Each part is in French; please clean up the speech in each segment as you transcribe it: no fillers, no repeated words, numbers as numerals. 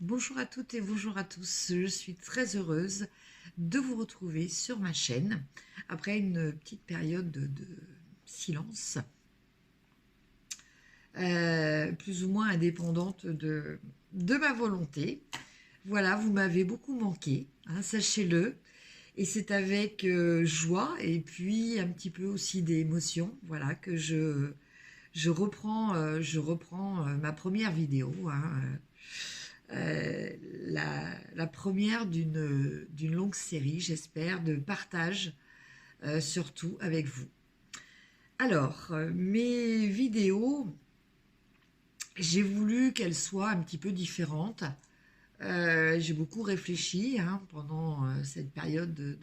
Bonjour à toutes et bonjour à tous. Je suis très heureuse de vous retrouver sur ma chaîne après une petite période de silence, plus ou moins indépendante de ma volonté. Voilà, vous m'avez beaucoup manqué, hein, sachez-le. Et c'est avec joie et puis un petit peu aussi d'émotion, voilà, que je reprends, ma première vidéo, hein, la première d'une longue série, j'espère, de partage, surtout avec vous. Alors, mes vidéos, j'ai voulu qu'elles soient un petit peu différentes. J'ai beaucoup réfléchi, hein, pendant cette période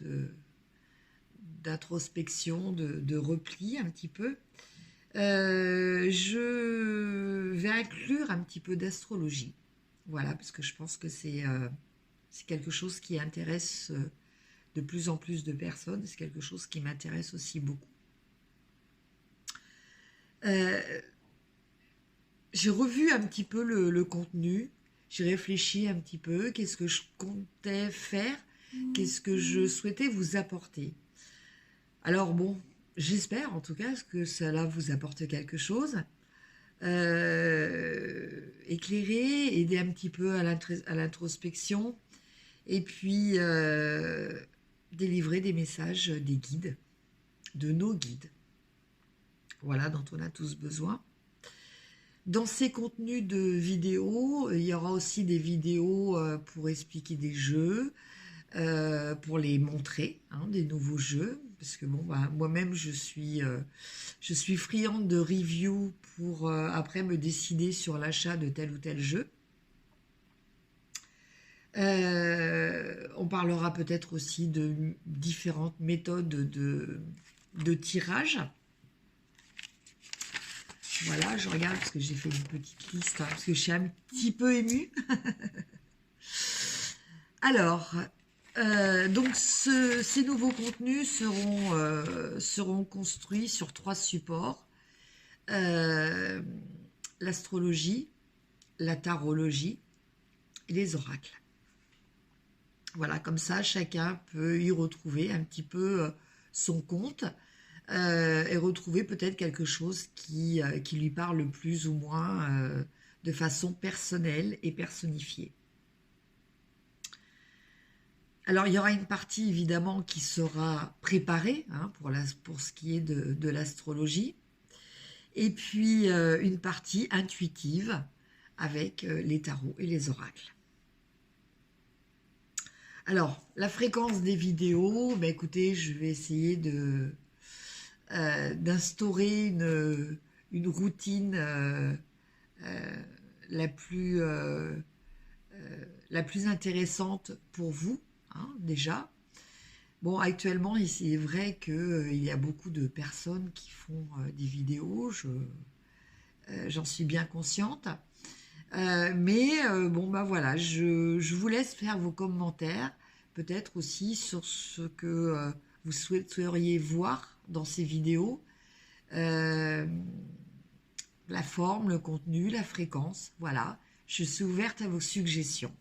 d'introspection, de repli un petit peu. Je vais inclure un petit peu d'astrologie. Voilà, parce que je pense que c'est quelque chose qui intéresse de plus en plus de personnes. C'est quelque chose qui m'intéresse aussi beaucoup. Euh, j'ai revu un petit peu le contenu. J'ai réfléchi un petit peu. Qu'est-ce que je comptais faire? Qu'est-ce que je souhaitais vous apporter? Alors bon, j'espère en tout cas que cela vous apporte quelque chose. Éclairer, aider un petit peu à l'introspection et puis délivrer des messages des guides, de nos guides, voilà, dont on a tous besoin. Dans ces contenus de vidéos, il y aura aussi des vidéos pour expliquer des jeux, pour les montrer, hein, des nouveaux jeux, parce que bon, bah, moi-même je suis friande de review pour après me décider sur l'achat de tel ou tel jeu. On parlera peut-être aussi de différentes méthodes de tirage. Voilà, je regarde parce que j'ai fait une petite liste, hein, parce que je suis un petit peu émue. Alors, donc ces nouveaux contenus seront construits sur 3 supports. L'astrologie, la tarologie et les oracles. Voilà, comme ça, chacun peut y retrouver un petit peu son compte et retrouver peut-être quelque chose qui lui parle plus ou moins de façon personnelle et personnifiée. Alors, il y aura une partie, évidemment, qui sera préparée, hein, pour ce qui est de l'astrologie. Et puis, une partie intuitive avec les tarots et les oracles. Alors, la fréquence des vidéos, bah, écoutez, je vais essayer d'instaurer une routine la plus intéressante pour vous, hein, déjà. Bon, actuellement, c'est vrai qu'il y a beaucoup de personnes qui font des vidéos, j'en suis bien consciente. Mais bon, bah voilà, je vous laisse faire vos commentaires, peut-être aussi sur ce que vous souhaiteriez voir dans ces vidéos. La forme, le contenu, la fréquence, voilà. Je suis ouverte à vos suggestions.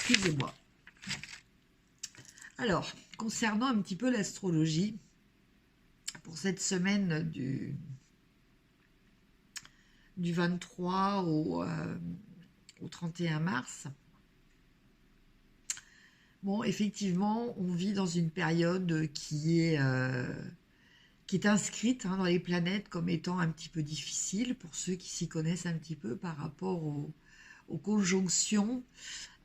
Excusez-moi. Alors, concernant un petit peu l'astrologie, pour cette semaine du 23 au 31 mars, bon, effectivement, on vit dans une période qui est inscrite, hein, dans les planètes comme étant un petit peu difficile pour ceux qui s'y connaissent un petit peu par rapport aux conjonctions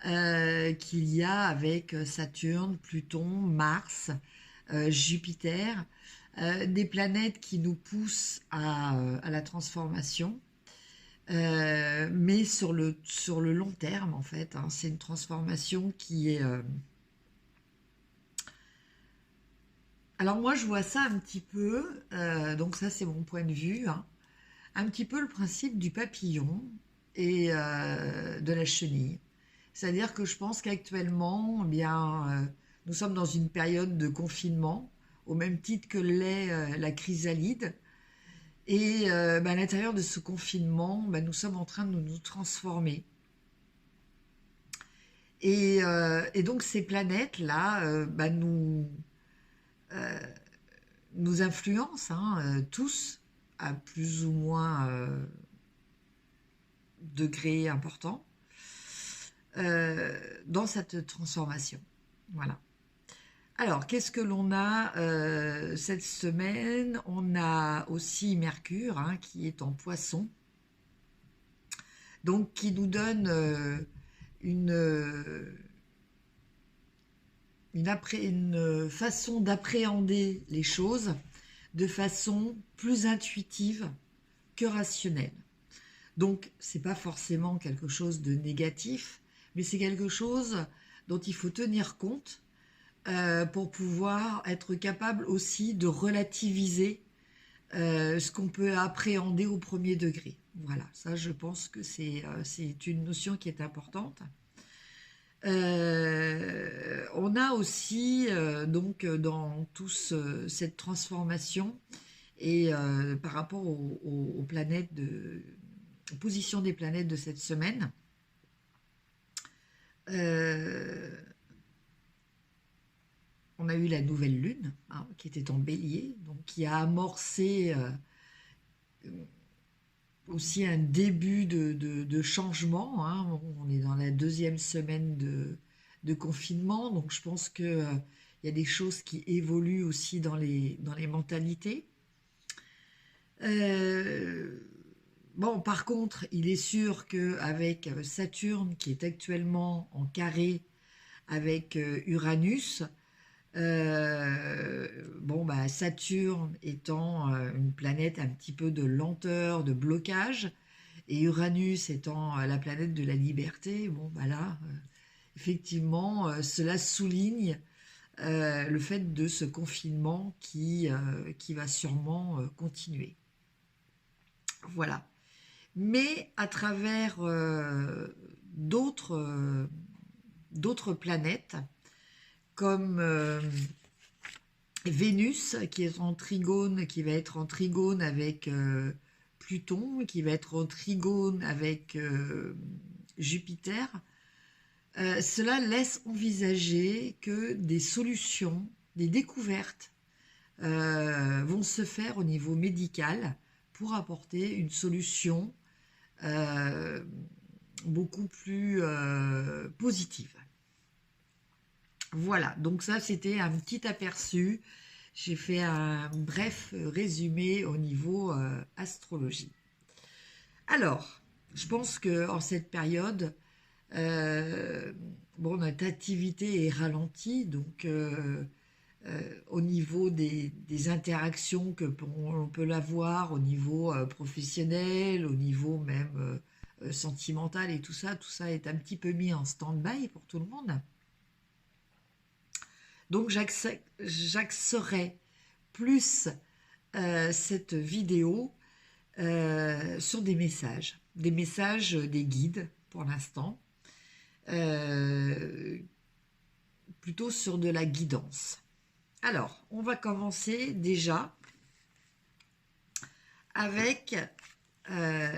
qu'il y a avec Saturne, Pluton, Mars, Jupiter, des planètes qui nous poussent à la transformation, mais sur le long terme, en fait, hein, c'est une transformation qui est... Alors moi, je vois ça un petit peu, donc ça c'est mon point de vue, hein, un petit peu le principe du papillon et de la chenille. C'est-à-dire que je pense qu'actuellement, eh bien, nous sommes dans une période de confinement, au même titre que l'est la chrysalide. Et à l'intérieur de ce confinement, nous sommes en train de nous transformer. Et donc ces planètes-là nous influencent tous à plus ou moins degré important dans cette transformation. Voilà. Alors, qu'est-ce que l'on a cette semaine? On a aussi Mercure qui est en Poisson, donc qui nous donne une façon d'appréhender les choses de façon plus intuitive que rationnelle. Donc, c'est pas forcément quelque chose de négatif, mais c'est quelque chose dont il faut tenir compte pour pouvoir être capable aussi de relativiser ce qu'on peut appréhender au premier degré. Voilà, ça je pense que c'est une notion qui est importante. On a aussi donc dans cette transformation et par rapport aux planètes aux positions des planètes de cette semaine, on a eu la nouvelle lune qui était en Bélier, donc qui a amorcé aussi un début de changement. On est dans la 2e semaine de confinement, donc je pense qu'il y a des choses qui évoluent aussi dans les mentalités. Bon, par contre, il est sûr qu'avec Saturne qui est actuellement en carré avec Uranus, Saturne étant une planète un petit peu de lenteur, de blocage, et Uranus étant la planète de la liberté, effectivement, cela souligne le fait de ce confinement qui va sûrement continuer. Voilà. Mais à travers d'autres planètes, comme Vénus, qui est en trigone, qui va être en trigone avec Pluton, qui va être en trigone avec Jupiter, cela laisse envisager que des solutions, des découvertes vont se faire au niveau médical pour apporter une solution beaucoup plus positive. Voilà, donc ça c'était un petit aperçu. J'ai fait un bref résumé au niveau astrologie. Alors, je pense qu'en cette période, notre activité est ralentie, donc au niveau des interactions que on peut avoir au niveau professionnel, au niveau même sentimental et tout ça est un petit peu mis en stand-by pour tout le monde. Donc j'axerai plus cette vidéo sur des messages des guides pour l'instant, plutôt sur de la guidance. Alors, on va commencer déjà avec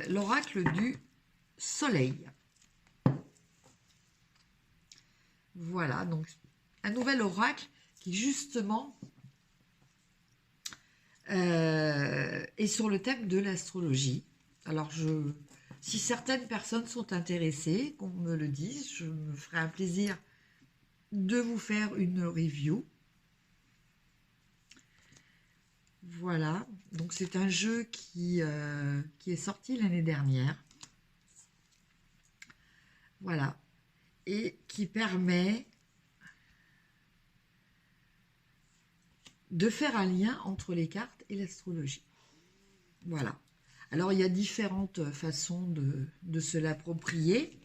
l'oracle du soleil. Voilà, donc un nouvel oracle qui justement est sur le thème de l'astrologie. Alors, si certaines personnes sont intéressées, qu'on me le dise, je me ferai un plaisir de vous faire une review. Voilà, donc c'est un jeu qui est sorti l'année dernière. Voilà, et qui permet de faire un lien entre les cartes et l'astrologie. Voilà. Alors, il y a différentes façons de se l'approprier.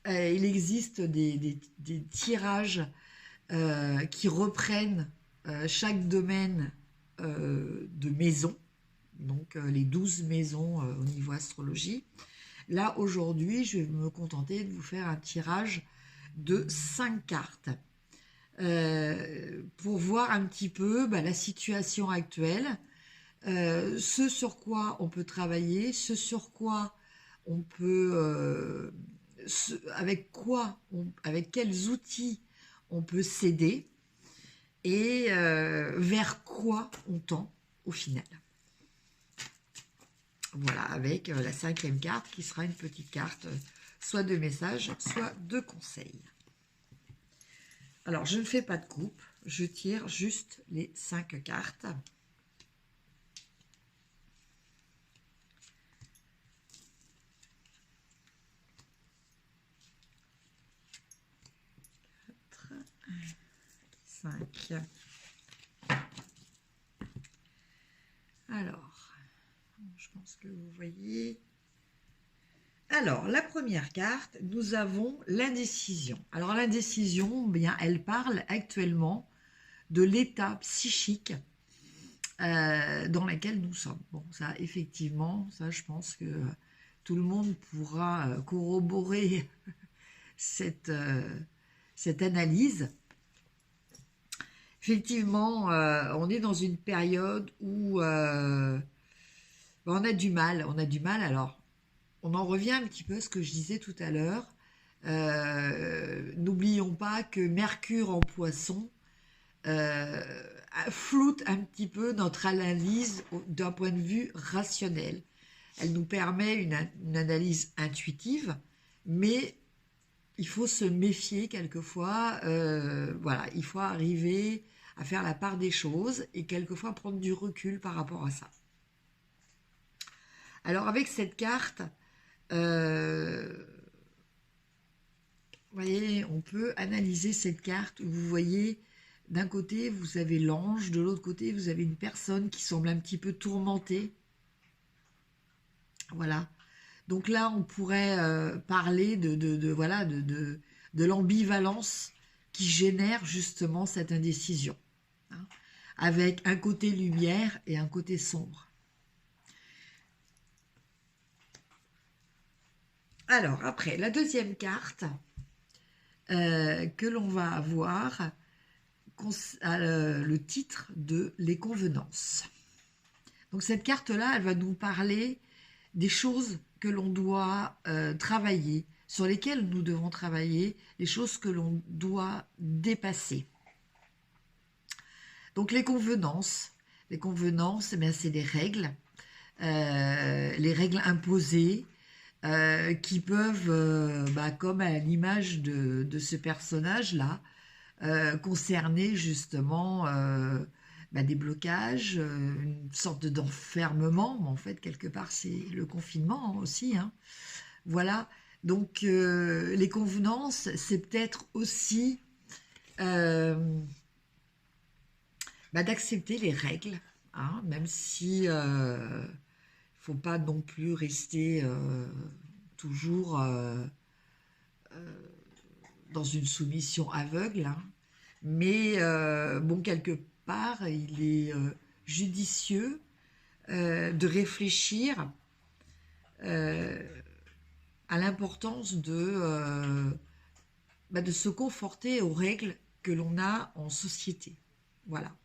Il existe des tirages qui reprennent chaque domaine de maison, donc les 12 maisons au niveau astrologie. Là, aujourd'hui, je vais me contenter de vous faire un tirage de 5 cartes pour voir un petit peu la situation actuelle, ce sur quoi on peut travailler, ce sur quoi on peut, avec quels outils on peut s'aider et vers quoi on tend au final. Voilà, avec la 5e carte qui sera une petite carte, soit de message, soit de conseil. Alors, je ne fais pas de coupe, je tire juste les 5 cartes. Cinq. Alors, je pense que vous voyez. Alors, la première carte, nous avons l'indécision. Alors, l'indécision, bien, elle parle actuellement de l'état psychique dans lequel nous sommes. Bon, ça, effectivement, ça, je pense que tout le monde pourra corroborer cette analyse. Effectivement, on est dans une période où on a du mal. Alors, on en revient un petit peu à ce que je disais tout à l'heure. N'oublions pas que Mercure en Poisson floute un petit peu notre analyse d'un point de vue rationnel. Elle nous permet une analyse intuitive, mais il faut se méfier quelquefois. Voilà, il faut arriver à faire la part des choses et quelquefois prendre du recul par rapport à ça. Alors avec cette carte, vous voyez, on peut analyser cette carte où vous voyez, d'un côté, vous avez l'ange, de l'autre côté, vous avez une personne qui semble un petit peu tourmentée. Voilà. Donc là, on pourrait parler de l'ambivalence qui génère justement cette indécision, hein, avec un côté lumière et un côté sombre. Alors, après, la deuxième carte que l'on va avoir a le titre de Les Convenances. Donc cette carte-là, elle va nous parler des choses que l'on doit travailler, sur lesquelles nous devons travailler, les choses que l'on doit dépasser. Donc les convenances, eh bien, c'est des règles, les règles imposées, qui peuvent, comme à l'image de ce personnage-là, concerner justement des blocages, une sorte d'enfermement, mais en fait, quelque part, c'est le confinement aussi, hein. Voilà, donc les convenances, c'est peut-être aussi d'accepter les règles, hein, même si faut pas non plus rester toujours dans une soumission aveugle, hein. Mais bon, quelque part, il est judicieux de réfléchir à l'importance de se conforter aux règles que l'on a en société. Voilà.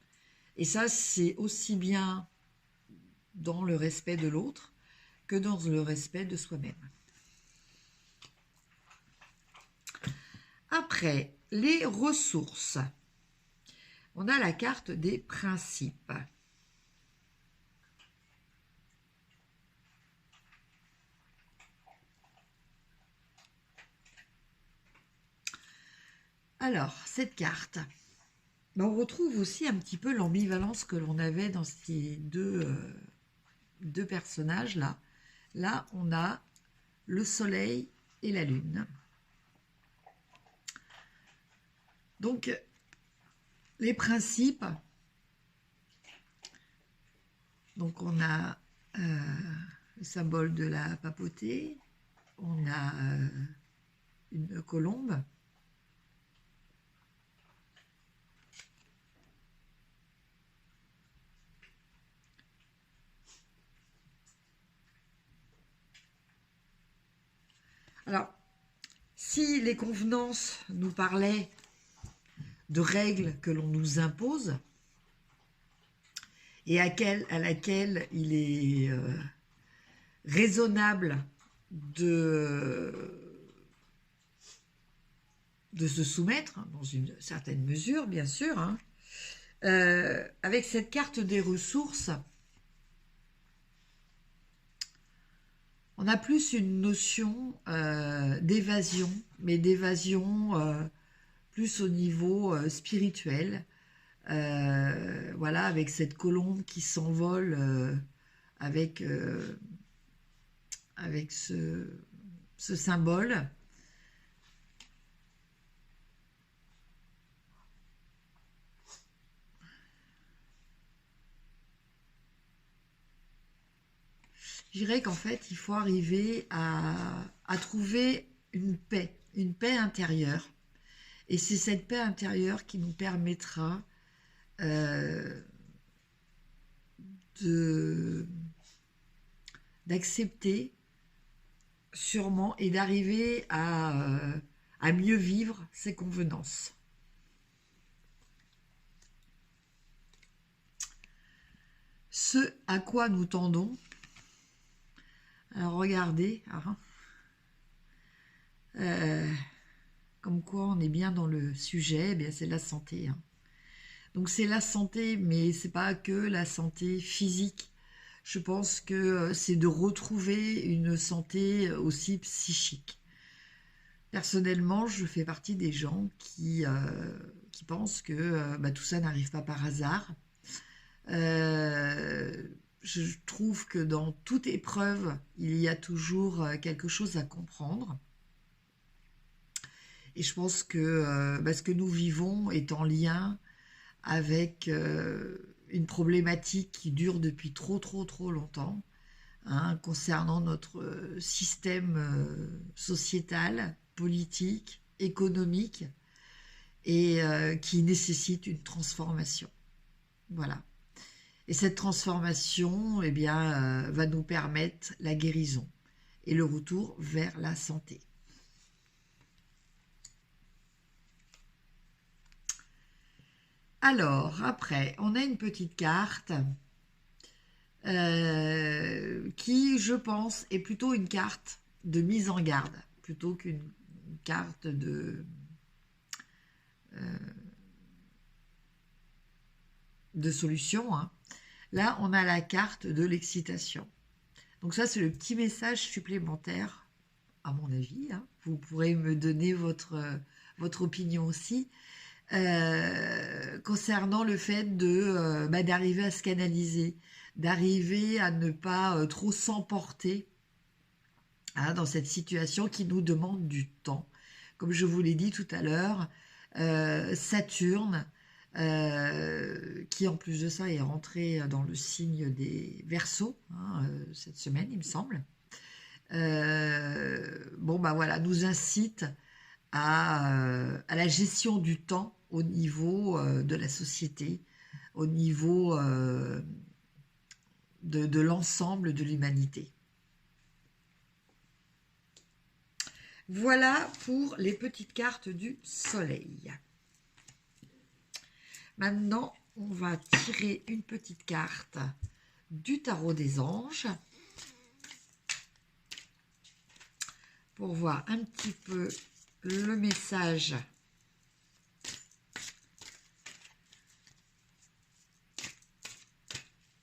Et ça, c'est aussi bien dans le respect de l'autre que dans le respect de soi-même. Après, les ressources. On a la carte des principes. Alors, cette carte, on retrouve aussi un petit peu l'ambivalence que l'on avait dans ces deux personnages-là. Là, on a le soleil et la lune. Donc, les principes, donc on a le symbole de la papauté, on a une colombe, alors, si les convenances nous parlaient de règles que l'on nous impose, et à laquelle il est raisonnable de se soumettre, dans une certaine mesure, bien sûr. Hein. Avec cette carte des ressources, on a plus une notion d'évasion, mais d'évasion plus au niveau spirituel. Voilà, avec cette colombe qui s'envole avec ce symbole. Je dirais qu'en fait, il faut arriver à trouver une paix intérieure. Et c'est cette paix intérieure qui nous permettra d'accepter sûrement et d'arriver à mieux vivre ces convenances. Ce à quoi nous tendons. Alors regardez, comme quoi on est bien dans le sujet, eh bien c'est la santé. Hein. Donc c'est la santé, mais c'est pas que la santé physique. Je pense que c'est de retrouver une santé aussi psychique. Personnellement, je fais partie des gens qui pensent que tout ça n'arrive pas par hasard. Je trouve que dans toute épreuve, il y a toujours quelque chose à comprendre. Et je pense que ce que nous vivons est en lien avec une problématique qui dure depuis trop longtemps, hein, concernant notre système sociétal, politique, économique, et qui nécessite une transformation. Voilà. Et cette transformation, eh bien, va nous permettre la guérison et le retour vers la santé. Alors, après, on a une petite carte qui, je pense, est plutôt une carte de mise en garde, plutôt qu'une carte de solution. Hein. Là, on a la carte de l'excitation. Donc ça, c'est le petit message supplémentaire, à mon avis. Hein. Vous pourrez me donner votre opinion aussi. Concernant le fait d'arriver à se canaliser, d'arriver à ne pas trop s'emporter dans cette situation qui nous demande du temps. Comme je vous l'ai dit tout à l'heure, Saturne, qui en plus de ça est rentré dans le signe des Verseaux cette semaine, il me semble, voilà, nous incite à la gestion du temps au niveau de la société, au niveau de l'ensemble de l'humanité. Voilà pour les petites cartes du soleil. Maintenant, on va tirer une petite carte du tarot des anges pour voir un petit peu le message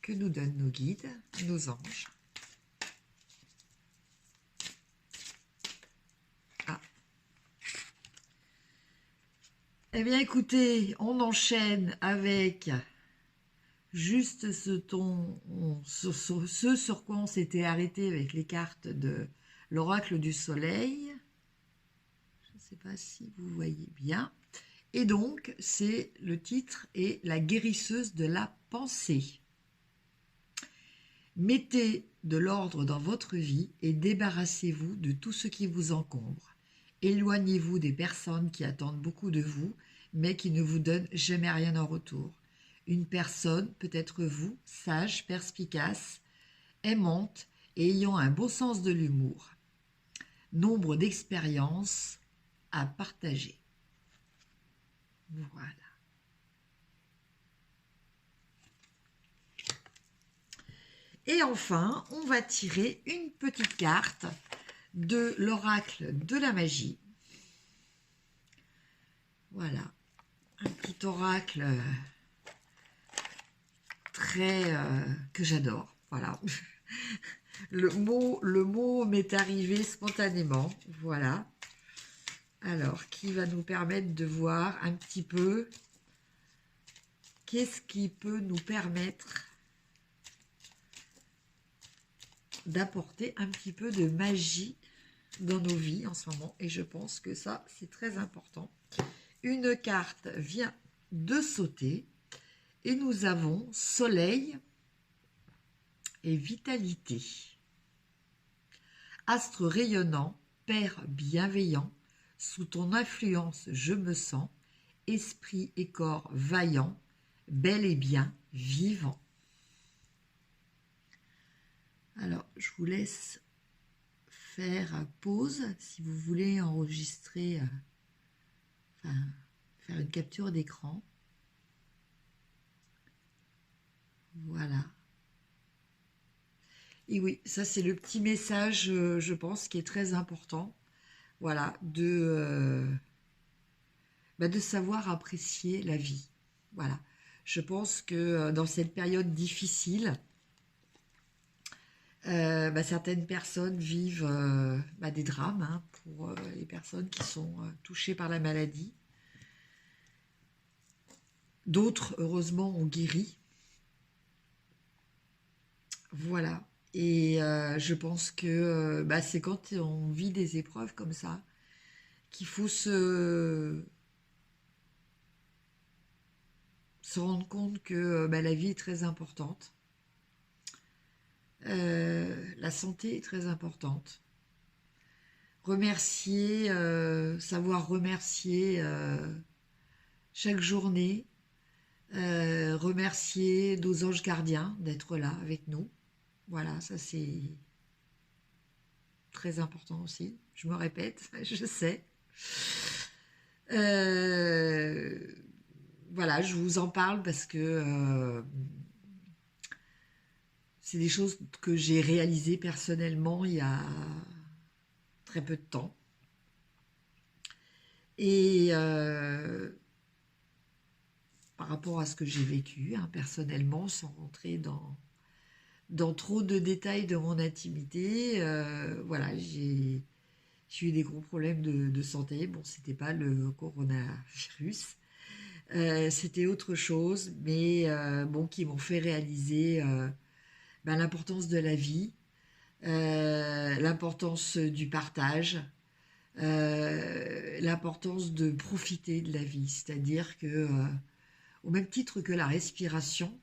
que nous donnent nos guides, nos anges. Eh bien, écoutez, on enchaîne avec juste ce sur quoi on s'était arrêté avec les cartes de l'oracle du soleil. Je ne sais pas si vous voyez bien. Et donc, c'est le titre est La guérisseuse de la pensée. Mettez de l'ordre dans votre vie et débarrassez-vous de tout ce qui vous encombre. Éloignez-vous des personnes qui attendent beaucoup de vous, mais qui ne vous donnent jamais rien en retour. Une personne peut être vous, sage, perspicace, aimante et ayant un beau sens de l'humour. Nombre d'expériences à partager. Voilà. Et enfin, on va tirer une petite carte de l'oracle de la magie. Voilà, un petit oracle très que j'adore. Voilà, le mot m'est arrivé spontanément. Voilà. Alors, qui va nous permettre de voir un petit peu qu'est-ce qui peut nous permettre d'apporter un petit peu de magie dans nos vies en ce moment. Et je pense que ça, c'est très important. Une carte vient de sauter et nous avons soleil et vitalité. Astre rayonnant, père bienveillant, sous ton influence je me sens, esprit et corps vaillant, bel et bien vivant. Alors, je vous laisse faire pause si vous voulez enregistrer, faire une capture d'écran. Voilà. Et oui, ça c'est le petit message, je pense, qui est très important. Voilà, de savoir apprécier la vie. Voilà. Je pense que dans cette période difficile, certaines personnes vivent des drames, hein, pour les personnes qui sont touchées par la maladie. D'autres, heureusement, ont guéri. Voilà. Et je pense que c'est quand on vit des épreuves comme ça qu'il faut se rendre compte que la vie est très importante. La santé est très importante. Savoir remercier chaque journée, remercier nos anges gardiens d'être là avec nous. Voilà, ça c'est très important aussi. Je me répète, je sais. Voilà, je vous en parle parce que c'est des choses que j'ai réalisées personnellement il y a très peu de temps. Et par rapport à ce que j'ai vécu, hein, personnellement, sans rentrer dans trop de détails de mon intimité, voilà, j'ai eu des gros problèmes de santé. Bon, c'était pas le coronavirus, c'était autre chose, mais qui m'ont fait réaliser l'importance de la vie, l'importance du partage, l'importance de profiter de la vie. C'est-à-dire que, au même titre que la respiration,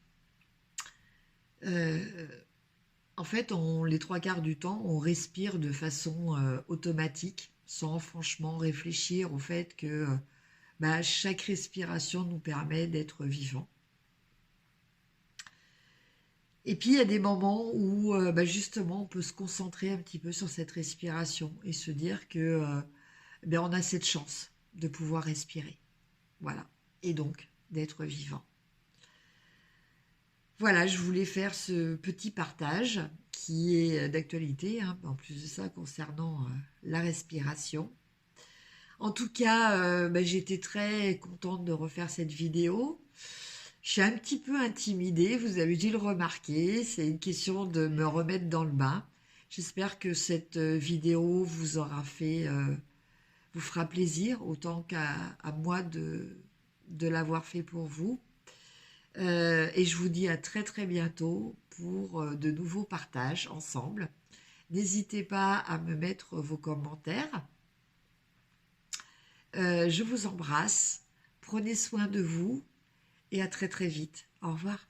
en fait, les 3/4 du temps, on respire de façon automatique, sans franchement réfléchir au fait que chaque respiration nous permet d'être vivants. Et puis, il y a des moments où, justement, on peut se concentrer un petit peu sur cette respiration et se dire que on a cette chance de pouvoir respirer. Voilà. Et donc, d'être vivant. Voilà, je voulais faire ce petit partage qui est d'actualité, hein, en plus de ça, concernant la respiration. En tout cas, j'étais très contente de refaire cette vidéo. Je suis un petit peu intimidée, vous avez dû le remarquer, c'est une question de me remettre dans le bain. J'espère que cette vidéo vous fera plaisir, autant qu'à moi de l'avoir fait pour vous. Et je vous dis à très très bientôt pour de nouveaux partages ensemble. N'hésitez pas à me mettre vos commentaires. Je vous embrasse, prenez soin de vous et à très très vite. Au revoir.